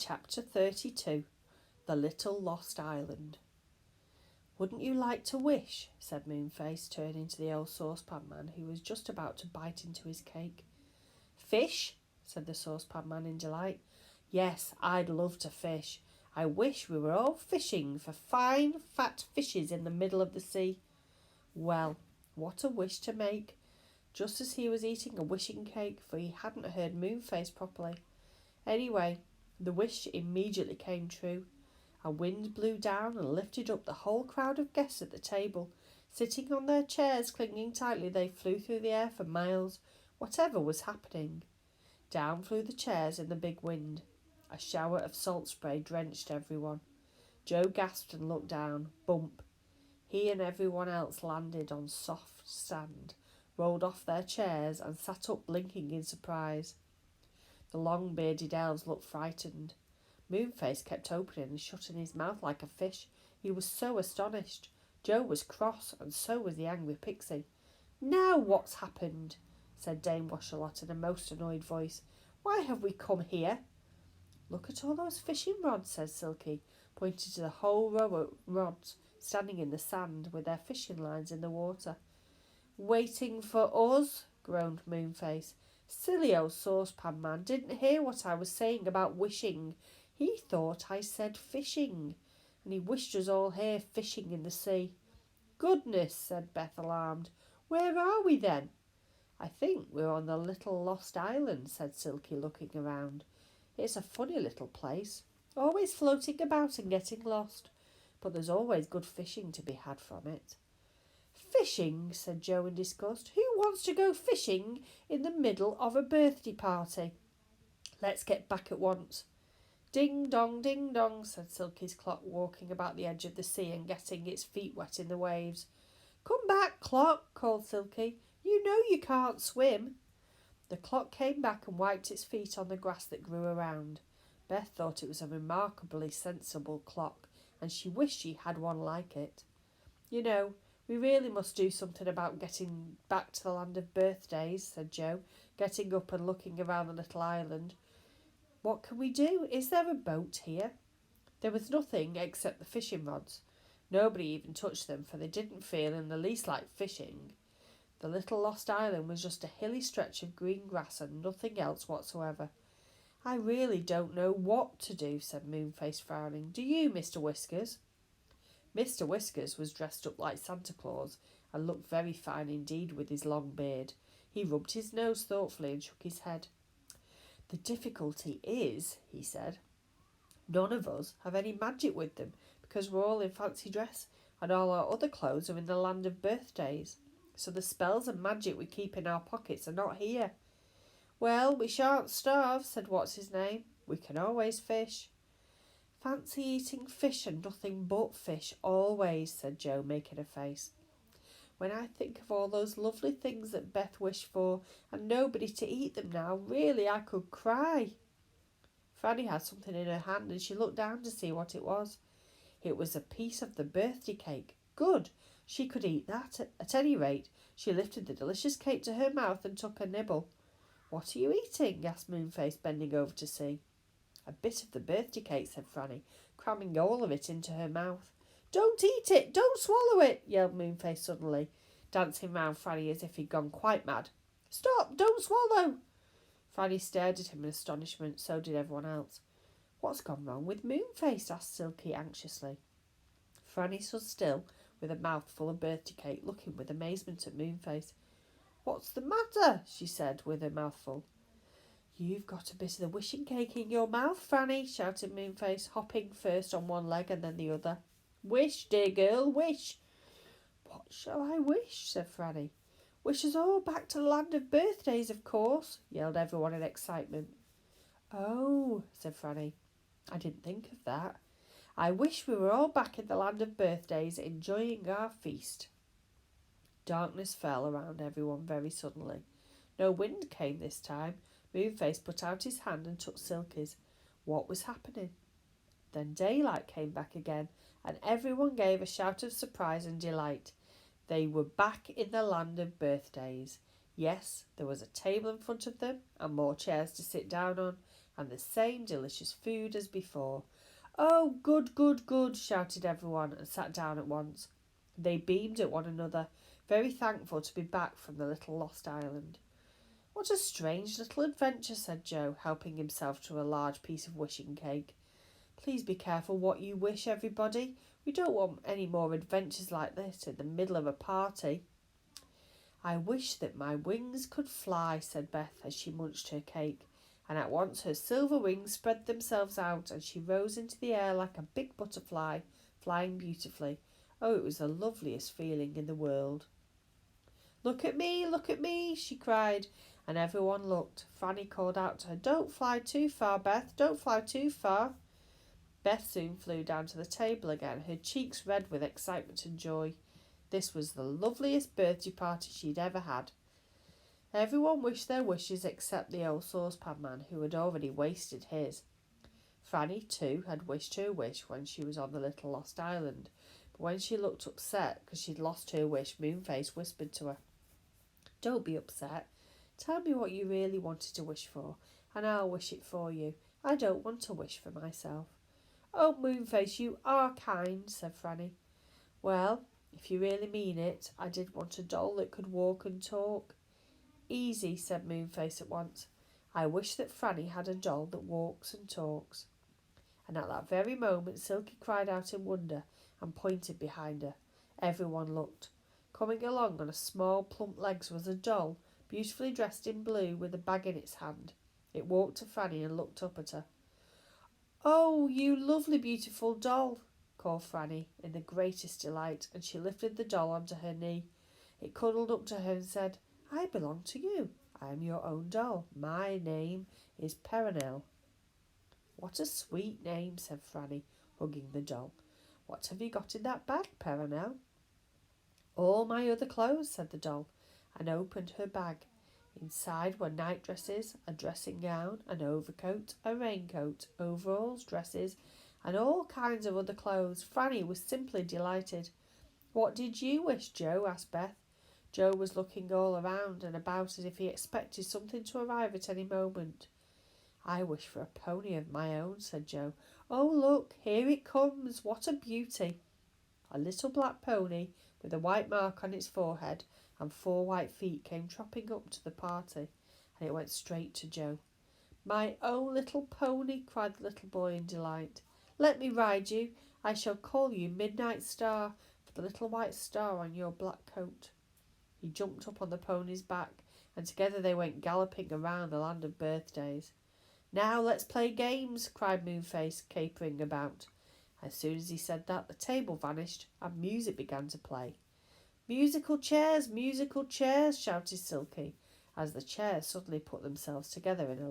Chapter 32. The Little Lost Island. "Wouldn't you like to wish?" said Moonface, turning to the old saucepan man, who was just about to bite into his cake. "Fish?" said the saucepan man in delight. "Yes, I'd love to fish. I wish we were all fishing for fine, fat fishes in the middle of the sea." Well, what a wish to make! Just as he was eating a wishing cake, for he hadn't heard Moonface properly. Anyway, the wish immediately came true. A wind blew down and lifted up the whole crowd of guests at the table. Sitting on their chairs, clinging tightly, they flew through the air for miles, whatever was happening. Down flew the chairs in the big wind. A shower of salt spray drenched everyone. Joe gasped and looked down. Bump! He and everyone else landed on soft sand, rolled off their chairs, and sat up blinking in surprise. The long-bearded elves looked frightened. Moonface kept opening and shutting his mouth like a fish. He was so astonished. Joe was cross, and so was the angry pixie. "Now what's happened?" said Dame Washalot in a most annoyed voice. "Why have we come here?" "Look at all those fishing rods," said Silky, pointing to the whole row of rods standing in the sand with their fishing lines in the water. "Waiting for us?" groaned Moonface. "Silly old saucepan man didn't hear what I was saying about wishing. He thought I said fishing, and he wished us all here fishing in the sea." "Goodness," said Beth, alarmed. "Where are we then?" "I think we're on the little lost island," said Silky, looking around. "It's a funny little place, always floating about and getting lost, but there's always good fishing to be had from it." "Fishing?" said Joe in disgust. "Who wants to go fishing in the middle of a birthday party? Let's get back at once." "Ding dong," said Silky's clock, walking about the edge of the sea and getting its feet wet in the waves. "Come back, clock," called Silky. "You know you can't swim." The clock came back and wiped its feet on the grass that grew around. Beth thought it was a remarkably sensible clock, and she wished she had one like it. "You know, we really must do something about getting back to the land of birthdays," said Joe, getting up and looking around the little island. "What can we do? Is there a boat here?" There was nothing except the fishing rods. Nobody even touched them, for they didn't feel in the least like fishing. The little lost island was just a hilly stretch of green grass and nothing else whatsoever. "I really don't know what to do," said Moonface, frowning. "Do you, Mr. Whiskers?" Mr. Whiskers was dressed up like Santa Claus and looked very fine indeed with his long beard. He rubbed his nose thoughtfully and shook his head. "The difficulty is," he said, "none of us have any magic with them, because we're all in fancy dress and all our other clothes are in the land of birthdays. So the spells and magic we keep in our pockets are not here." "Well, we shan't starve," said What's-his-name. "We can always fish." "Fancy eating fish and nothing but fish, always," said Joe, making a face. "When I think of all those lovely things that Beth wished for, and nobody to eat them now, really I could cry." Franny had something in her hand, and she looked down to see what it was. It was a piece of the birthday cake. Good! She could eat that. At any rate, she lifted the delicious cake to her mouth and took a nibble. "What are you eating?" asked Moonface, bending over to see. "A bit of the birthday cake," said Franny, cramming all of it into her mouth. "Don't eat it! Don't swallow it!" yelled Moonface suddenly, dancing round Franny as if he'd gone quite mad. "Stop! Don't swallow!" Franny stared at him in astonishment. So did everyone else. "What's gone wrong with Moonface?" asked Silky anxiously. Franny stood still with a mouthful of birthday cake, looking with amazement at Moonface. "What's the matter?" she said with her mouth full. "You've got a bit of the wishing cake in your mouth, Franny," shouted Moonface, hopping first on one leg and then the other. "Wish, dear girl, wish." "What shall I wish?" said Franny. "Wish us all back to the land of birthdays, of course," yelled everyone in excitement. "Oh," said Franny, "I didn't think of that. I wish we were all back in the land of birthdays, enjoying our feast." Darkness fell around everyone very suddenly. No wind came this time. Moonface put out his hand and took Silky's. What was happening? Then daylight came back again, and everyone gave a shout of surprise and delight. They were back in the land of birthdays. Yes, there was a table in front of them, and more chairs to sit down on, and the same delicious food as before. "Oh, good, good, good," shouted everyone and sat down at once. They beamed at one another, very thankful to be back from the little lost island. "What a strange little adventure," said Joe, helping himself to a large piece of wishing cake. "Please be careful what you wish, everybody. We don't want any more adventures like this in the middle of a party." "I wish that my wings could fly," said Beth as she munched her cake, and at once her silver wings spread themselves out and she rose into the air like a big butterfly, flying beautifully. Oh, it was the loveliest feeling in the world. Look at me," she cried, and everyone looked. Franny called out to her, "Don't fly too far, Beth, don't fly too far." Beth soon flew down to the table again, her cheeks red with excitement and joy. This was the loveliest birthday party she'd ever had. Everyone wished their wishes except the old saucepan man, who had already wasted his. Franny, too, had wished her wish when she was on the little lost island, but when she looked upset because she'd lost her wish, Moonface whispered to her, "Don't be upset. Tell me what you really wanted to wish for, and I'll wish it for you. I don't want to wish for myself." "Oh, Moonface, you are kind," said Franny. "Well, if you really mean it, I did want a doll that could walk and talk." "Easy," said Moonface at once. "I wish that Franny had a doll that walks and talks." And at that very moment Silky cried out in wonder and pointed behind her. Everyone looked. Coming along on small plump legs was a doll, beautifully dressed in blue, with a bag in its hand. It walked to Franny and looked up at her. "Oh, you lovely, beautiful doll," called Franny in the greatest delight, and she lifted the doll onto her knee. It cuddled up to her and said, "I belong to you. I am your own doll. My name is Perenelle." "What a sweet name," said Franny, hugging the doll. "What have you got in that bag, Perenelle?" "All my other clothes," said the doll, and opened her bag. Inside were night dresses, a dressing gown, an overcoat, a raincoat, overalls, dresses, and all kinds of other clothes. Franny was simply delighted. "What did you wish, Joe?" asked Beth. Joe was looking all around and about as if he expected something to arrive at any moment. "I wish for a pony of my own," said Joe. "Oh, look, here it comes. What a beauty." A little black pony with a white mark on its forehead and 4 white feet came tropping up to the party, and it went straight to Joe. "My own little pony," cried the little boy in delight. "Let me ride you. I shall call you Midnight Star for the little white star on your black coat." He jumped up on the pony's back, and together they went galloping around the land of birthdays. "Now let's play games," cried Moonface, capering about. As soon as he said that, the table vanished and music began to play. Musical chairs," shouted Silky, as the chairs suddenly put themselves together in a